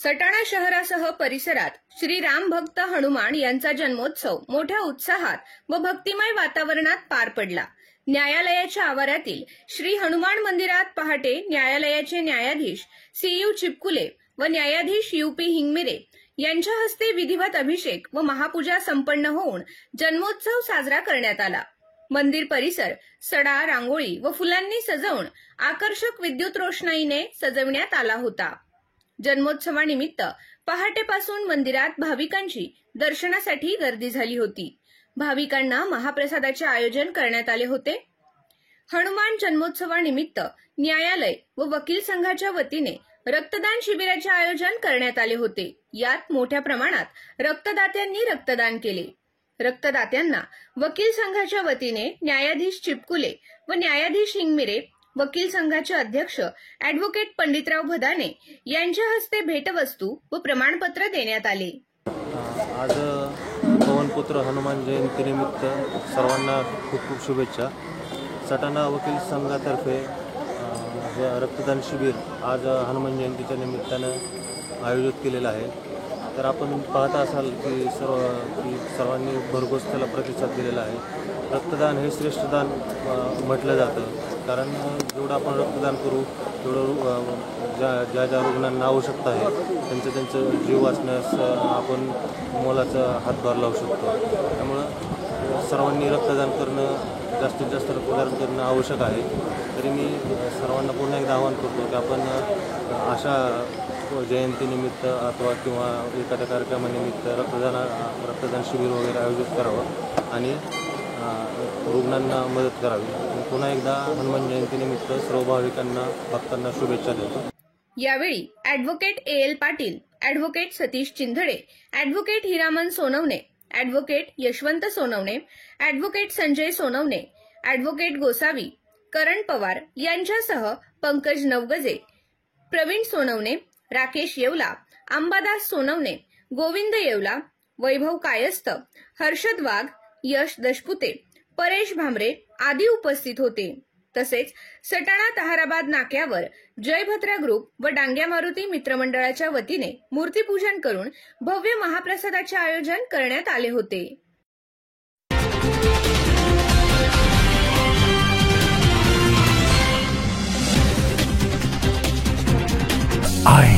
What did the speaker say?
सटाणा शहरासह परिसरात श्री राम भक्त हनुमान यांचा जन्मोत्सव मोठ्या उत्साहात व भक्तिमय वातावरणात पार पडला। न्यायालयाच्या आवारातील श्री हनुमान मंदिरात पहाटे न्यायालयाचे न्यायाधीश CU चिपकुले व न्यायाधीश UP हिंगमिरे यांच्या हस्ते विधिवत अभिषेक व महापूजा संपन्न होऊन जन्मोत्सव साजरा करण्यात आला। मंदिर परिसर सडा, रांगोळी व फुलांनी सजवून आकर्षक विद्युत रोषणाईने सजवण्यात आला होता। जन्मोत्सवानिमित्त पहाटेपासून मंदिरात भाविकांची दर्शनासाठी गर्दी झाली होती। भाविकांना महाप्रसादाचे आयोजन करण्यात आले होते। हनुमान जन्मोत्सवानिमित्त न्यायालय व वकील संघाच्या वतीने रक्तदान शिबिराचे आयोजन करण्यात आले होते। यात मोठ्या प्रमाणात रक्तदात्यांनी रक्तदान केले। रक्तदात्यांना वकील संघाच्या वतीने न्यायाधीश चिपकुले व न्यायाधीश हिंगमिरे, वकील संघाचे अध्यक्ष ॲडव्होकेट पंडितराव भदाने यांच्या हस्ते भेटवस्तू व प्रमाणपत्र देण्यात आले। आज पवनपुत्र हनुमान जयंतीनिमित्त सर्वांना खूप खूप शुभेच्छा। सटाणा वकील संघातर्फे रक्तदान शिबिर आज हनुमान जयंतीच्या निमित्तानं आयोजित केलेलं आहे। तर आपण पाहत असाल की सर्वांनी भरघोस त्याला प्रतिसाद दिलेला आहे। रक्तदान हे श्रेष्ठ दान म्हटलं जातं, कारण जेवढं आपण रक्तदान करू तेवढं ज्या रुग्णांना आवश्यकता आहे त्यांचं जीव वाचण्यास आपण मोलाचा हातभार लावू शकतो। त्यामुळं सर्वांनी रक्तदान करणं, जास्तीत जास्त रक्तदान करणं आवश्यक आहे। तरी मी सर्वांना पुन्हा एकदा आवाहन करतो की आपण अशा जयंतीनिमित्त अथवा किंवा एखाद्या कार्यक्रमानिमित्त रक्तदान शिबिर वगैरे आयोजित करावं आणि रुग्णांना मदत करावी। पुन्हा एकदा हनुमान जयंतीनिमित्त सर्व भाविकांना, भक्तांना शुभेच्छा देतो। यावेळी advocate AL Patil, advocate Satish Chindhade, advocate Hiraman Sonawane, advocate Yashwant Sonawane, advocate Sanjay Sonawane, advocate Gosavi, Karan Pawar यांच्यासह पंकज नवगजे, प्रवीण सोनवणे, राकेश येवला, अंबादास सोनवणे, गोविंद येवला, वैभव कायस्थ, हर्षद वाघ, यश दशपुते, परेश भामरे आदी उपस्थित होते। तसेच सटाणा ताहाराबाद नाक्यावर जयभद्रा ग्रुप व डांग्या मारुती मित्रमंडळाच्या वतीने मूर्तीपूजन करून भव्य महाप्रसादाचे आयोजन करण्यात आले होते। I